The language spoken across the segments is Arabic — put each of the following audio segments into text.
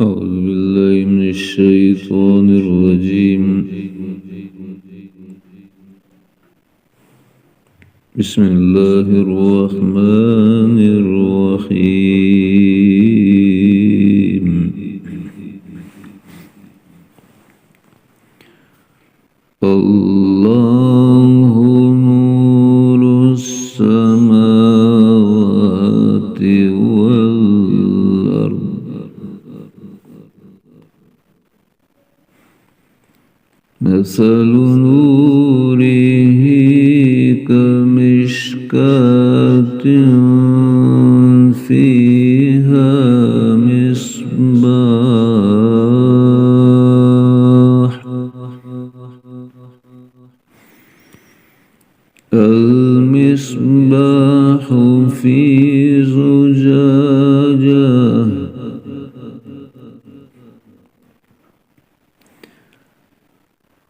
أعوذ بالله من الشيطان الرجيم. بسم الله الرحمن الرحيم. الله نور السماوات والأرض. مثل نوره كمشكاة فيها مصباح. المصباح في زجاجة.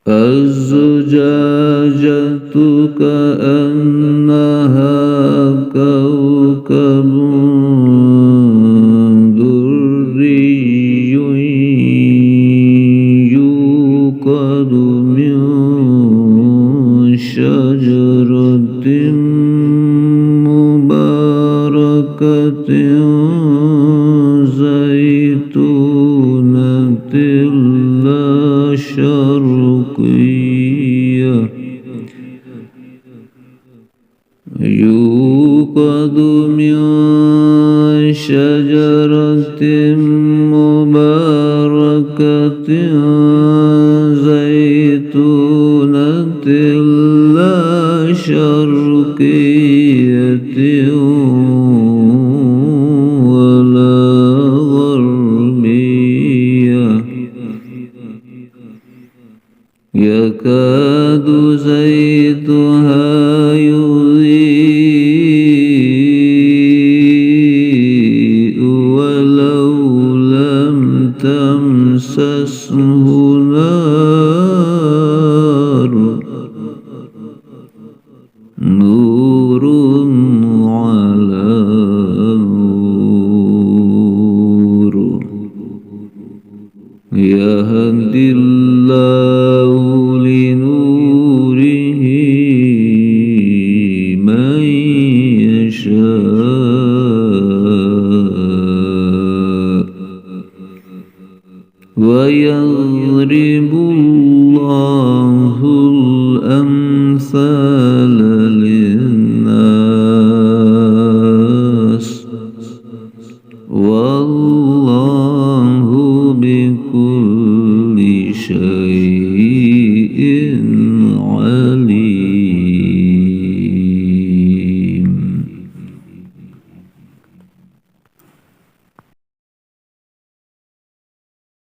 الزجاجة كأنها كوكب دري يوقد من شجرة مباركة زيتونة لا شرقية يوقد من شجرة مباركة زيتونة لا شرقية ولا غربية يكاد زيتها يضيء ولو لم تمسسه نار. نور على نور. يهدي الله لنوره من يشاء ويضرب الله الأمثال للناس والله بكل شيء